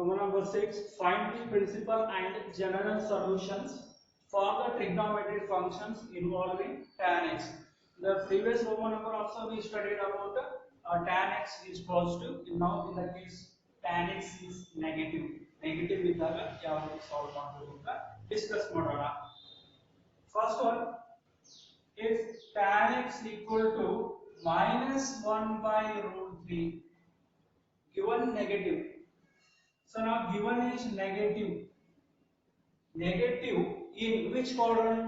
Problem number 6. Find the principal and general solutions for the trigonometric functions involving tan x. The previous Roman number also we studied about tan x is positive. Now in the case tan x is negative. Negative ಇದ್ದಾಗ ಯಾವ ರೀತಿ solve ಮಾಡಬೇಕು ಅಂತ discuss ಮಾಡೋಣ. First one, if tan x equal to minus 1 by root 3, given negative. So now given is negative. Negative in which quadrant?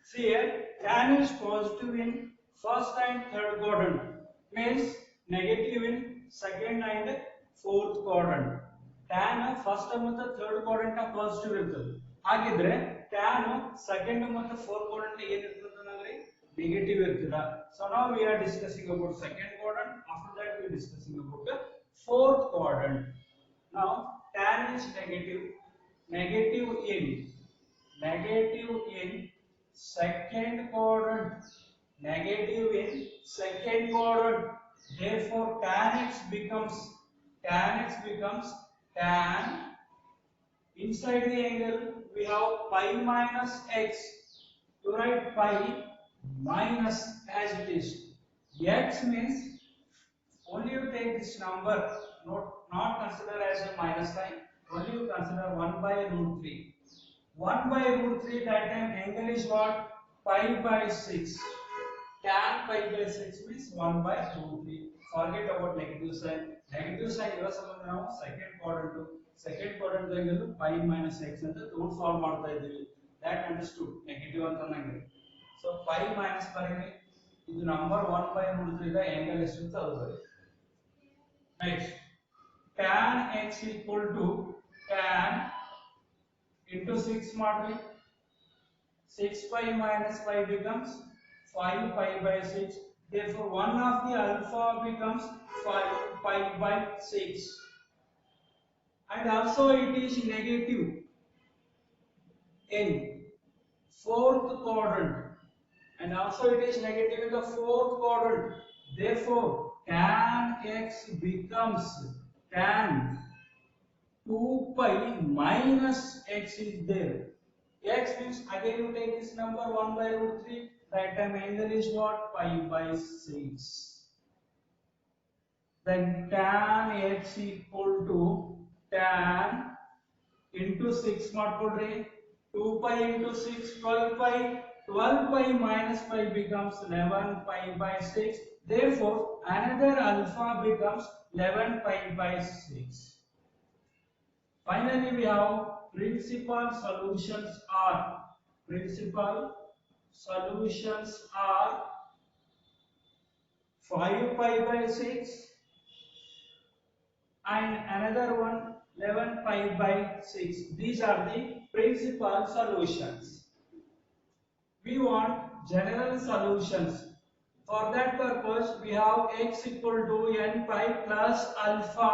See here, tan is positive in first and third quadrant. Means negative in second and fourth quadrant. Tan first ಮತ್ತು third quadrant positive ಇರ್ತದೆ. ಹಾಗಿದ್ರೆ tan second ಮತ್ತು fourth quadrant ಏನಿರ್ತದೆ ಅಂದ್ರೆ negative ಇರ್ತದೆ. So now we are discussing about second quadrant. After that we are discussing about the fourth quadrant. Now tan is negative. Negative in second quadrant. Negative in second quadrant. Therefore tan x becomes tan. Inside the angle we have pi minus x. You write pi minus as it is. X means only you take this number, not consider as a minus sign. Only you consider 1 by root 3. 1 by root 3, that time angle is what? Pi by 6. Tan pi by 6 means 1 by root 3. Forget about negative sign. Negative sign is now second quadrant. Second quadrant angle pi minus x ಅಂತ ತಗೊಂಡು solve ಮಾಡ್ತಾ ಇದ್ದೀವಿ. That understood. Negative ಅಂತ ನಂಗೆ. So pi minus ಬರೀರಿ. ಇದು number 1 by root 3 the angle ಎಷ್ಟು ಅಂತ ಅದು ಬರೀರಿ. Next, tan x equal to tan into 6 ಮಾಡ್ರಿ. 6 pi minus pi becomes 5 pi by 6. Therefore 1 of the alpha becomes 5 pi by 6. And also it is negative in fourth quadrant. And also it is negative in the fourth quadrant. Therefore tan x becomes tan 2 pi minus x is there. X means again you take this number 1 by root 3. That time angle is what? Pi by 6. Then tan x equal to tan into 6 ಮಾಡ್ಕೊಡ್ರಿ. 2 pi into 6 12 pi. 12 pi minus pi becomes 11 pi by 6. Therefore another alpha becomes 11 pi by 6. Finally we have principal solutions are 5 pi by 6 and another one 11 pi by 6. These are the principal solutions. We want general solutions. For that purpose we have x equal to n pi plus alpha.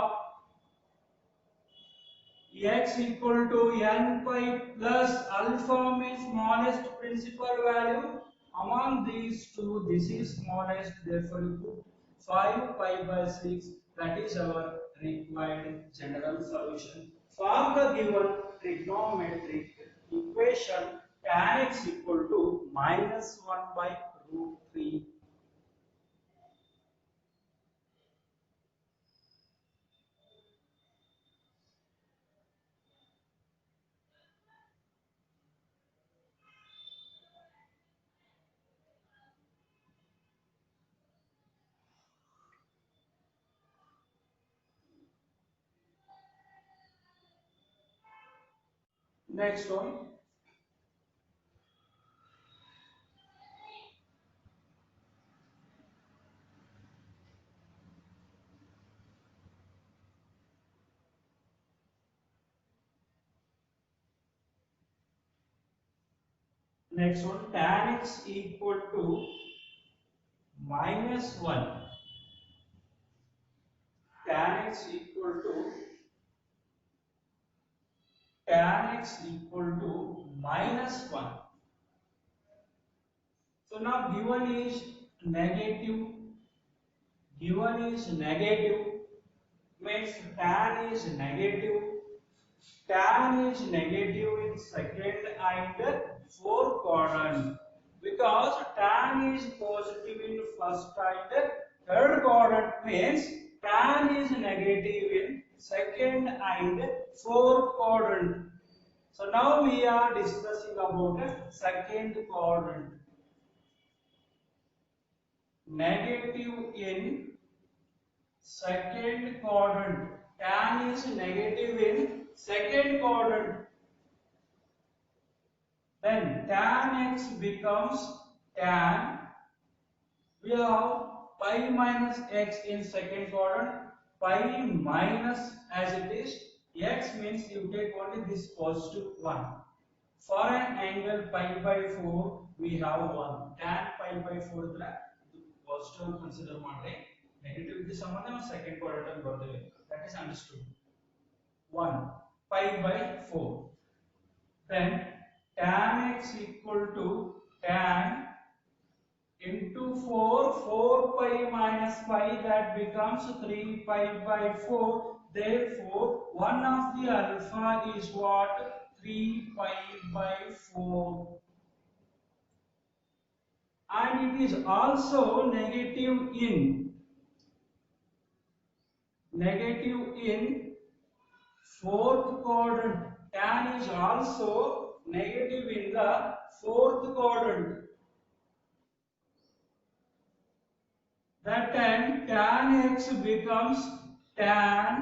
X equal to n pi plus alpha means smallest principal value. Among these two, this is smallest. Therefore you put 5 pi by 6. That is our required general solution for the given trigonometric equation tan x equal to minus 1 by root 3. Next one, tan x equal to minus 1. Tan x equal to minus 1. So now given is negative means tan is negative. tan is negative in second and fourth quadrant because tan is positive in first and third quadrant means tan is negative in second and fourth quadrant. So now we are discussing about second quadrant. Negative in second quadrant. Tan is negative in second quadrant. Then tan x becomes tan. We have pi minus x in second quadrant. Pi minus as it is. X means you take only this positive 1. For an angle pi by 4, we have 1. Tan pi by 4 is positive consider ಮಾಡಿದ್ರೆ negative ಗೆ ಸಂಬಂಧ ನಾವು second quadrant ಅಲ್ಲಿ ಬರ್ತೇವೆ. That is understood. 1 pi by 4. Then tan x equal to tan into 4 pi minus pi, that becomes 3 pi by 4. Therefore, one of the alpha is what? 3 pi by 4. And it is also negative in fourth quadrant. Tan is also negative in the fourth quadrant. That time tan x becomes tan.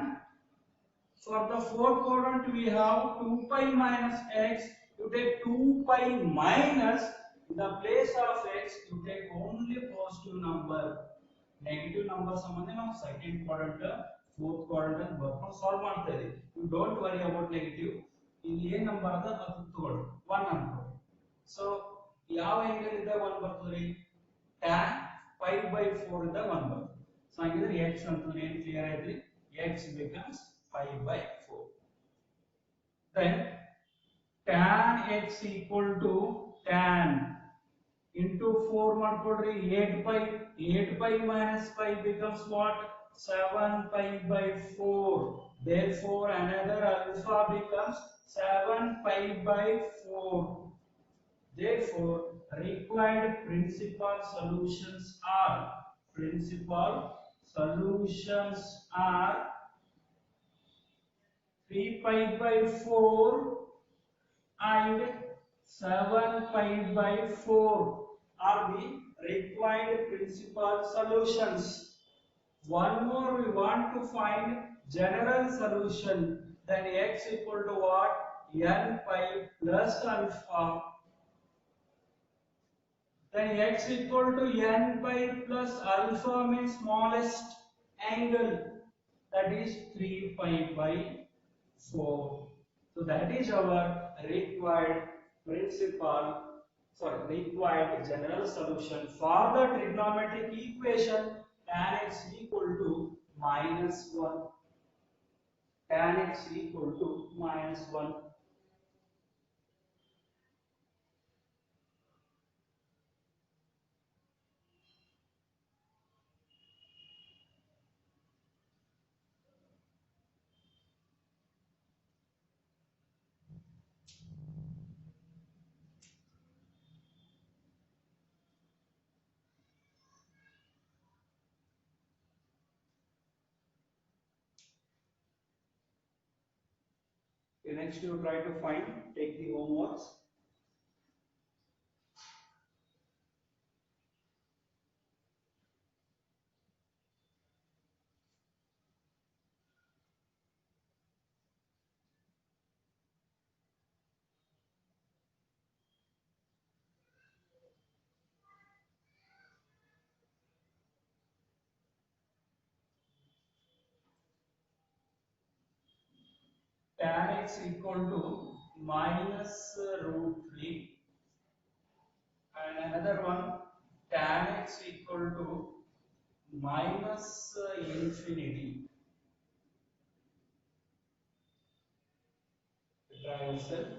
For the fourth quadrant we have 2 pi minus x. You take 2 pi minus, in the place of x you take only positive number. Negative number ಸಂಬಂಧ ನಾವು second quadrant fourth quadrant ಬರ್ಕೊಂಡು solve ಮಾಡ್ತಾ ಇದೀವಿ. You don't worry about negative. ಇಲ್ಲಿ ಏನು number ಅದ ಅದು ತಗೊಳ್ಳಿ 1 ಅನ್ಕೊಳ್ಳಿ. So ಯಾವ ಆಂಗಲ್ ಇಂದ 1 ಬರ್ತದ್ರಿ? tan pi by 4 ಇಂದ 1 ಬರ್ತದೆ. ಸೊ ಹಾಗಿದ್ರೆ x ಅಂತ ಏನು ಕ್ಲಿಯರ್ ಆಯ್ತ್ರಿ? x becomes pi by 4. Then tan x equal to tan into 4 ಮಾಡ್ಕೊಡ್ರಿ 8 pi minus pi becomes what? 7 pi by 4. Therefore another alpha becomes 7 pi by 4. Therefore required principal solutions are 3 pi by 4 and 7 pi by 4 are the required principal solutions. One more, we want to find general solution. Then x equal to what? N pi plus alpha. Then x equal to n pi plus alpha means smallest angle, that is 3 pi by 4. So that is our required general solution for the trigonometric equation tan x equal to minus 1. Tan x equal to minus 1. Okay, next you try to take the homeworks. Tan x equal to minus root 3 and another one tan x equal to minus infinity. Try yourself.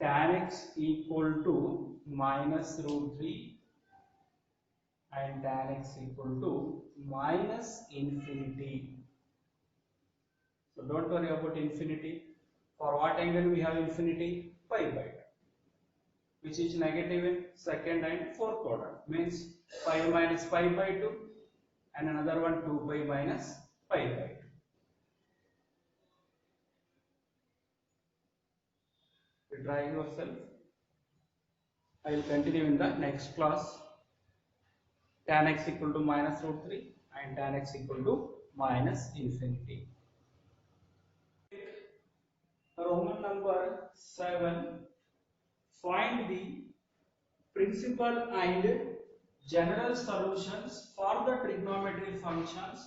Tan x equal to minus root 3 and tan x equal to minus infinity. So don't worry about infinity. For what angle we have infinity? Pi by 2, which is negative in second and fourth quadrant. Means pi minus pi by 2 and another one 2 pi minus pi by 2. Try yourself. I will continue in the next class. Tan x equal to minus root 3 and tan x equal to minus infinity. Roman number 7. Find the principal and general solutions for the trigonometric functions,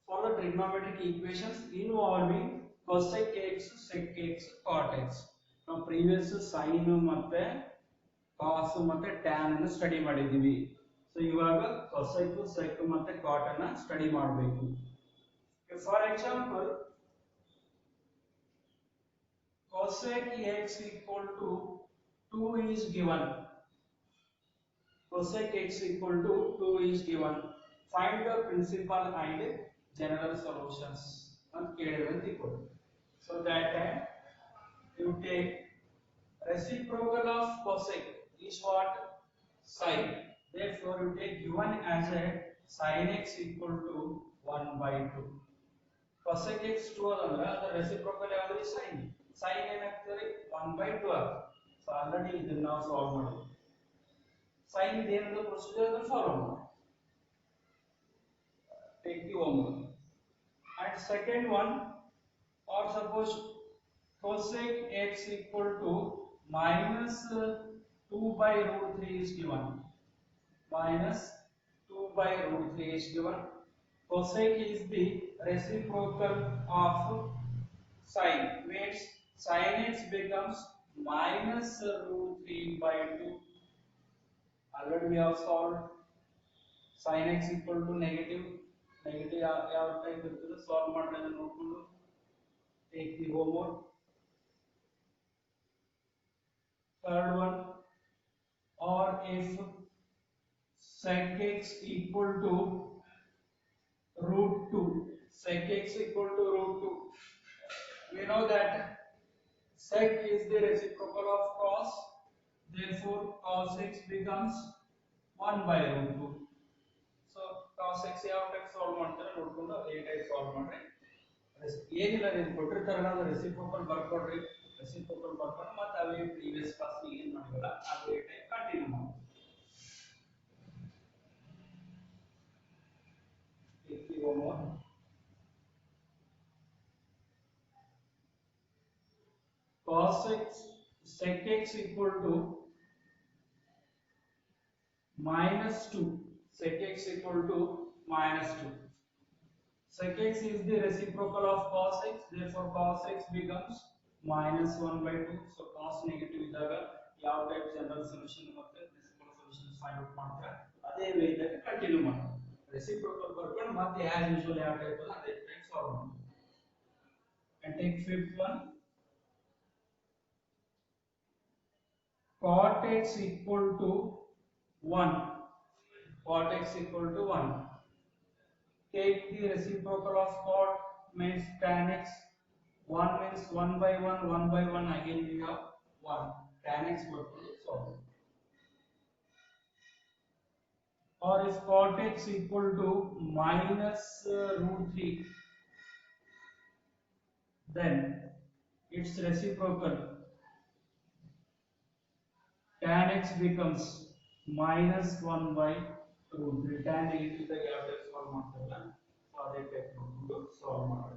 for the trigonometric equations involving cosec x, sec x, cot x. Now previous sin ಮತ್ತೆ cos ಮತ್ತೆ tan ಅನ್ನು study ಮಾಡಿದೀವಿ. So ಇವಾಗ cosec, sec ಮತ್ತೆ cot ಅನ್ನು study ಮಾಡಬೇಕು. For example, cosec x equal to 2 is given. Cosec x equal to 2 is given. Find the principal and general solutions. So that time you take reciprocal of cosec is what? Sin. Therefore you take given as a sin x equal to 1 by 2. Cosec x 2 adandre the reciprocal yavadri sin. Sin enagtare 1 by 2 agtade. So already idನ್ನು ನಾವು solve ಮಾಡಿದ್ವಿ. Sin ಏನದು procedure ಅನ್ನು follow ಮಾಡಿ. Take the homework. And second one, or suppose cosec x equal to minus 2 by root 3 is given. Minus 2 by root 3 is given. Cosec is the reciprocal of sin. Means sin x becomes minus root 3 by 2. Already we have solved. Sin x equal to negative ಯಾವ type ಇರ್ತದೆ solve ಮಾಡ್ರಿ ಅದನ್ನ ನೋಡ್ಕೊಂಡು take the homework. Third one, or if sec x equal to root 2, sec x equal to root 2, we know that sec is the reciprocal of cos, therefore cos x becomes 1 by root 2. So cos x ಯಾವ type solve ಮಾಡ್ತಾರೆ ನೋಡ್ಕೊಂಡು ಅದೇ type solve ಮಾಡ್ರಿ. ಏನಿಲ್ಲ ನೀವು ಕೊಟ್ಟಿರ್ತಾರಲ್ಲ ಅದು reciprocal ಬರ್ಕೊಡ್ರಿ. Reciprocal ಬರ್ಕೊಂಡು ಮತ್ತೆ ಅವೇ ಪ್ರೀವಿಯಸ್ ಕ್ಲಾಸ್ ಏನು ಮಾಡಿರಲ್ಲ ಅದೇ ಟೈಪ್ ಕಂಟಿನ್ಯೂ ಮಾಡಿ. Cos x sec x equal to minus 2. Sec x equal to minus 2. Sec x is the reciprocal of cos x, therefore cos x becomes minus 1 by 2. So cos negative idaga yav type general solution matte reciprocal solutions find out ಮಾಡ್ತಾರೆ. ಅದೇ way ಇದಕ್ಕೆ continue ಮಾಡಿ. Reciprocal ಬರ್ಕೊಂಡು ಮತ್ತೆ as usual yav type ಅಲ್ಲ ಅದೇ type solve ಮಾಡಿ. And take fifth one. Cot x equal to 1. Cot x equal to 1. Take the reciprocal of cot means tan x. 1 means 1 by 1, 1 by 1 again we have 1. Tan x equal to solve. Or if cot x equal to minus root 3, then its reciprocal tan x becomes minus 1 by root 3. Tan negative the solve ಮಾಡ್ತಾರಲ್ಲ so ಅದೇ type ನೋಡ್ಕೊಂಡು solve ಮಾಡಿ.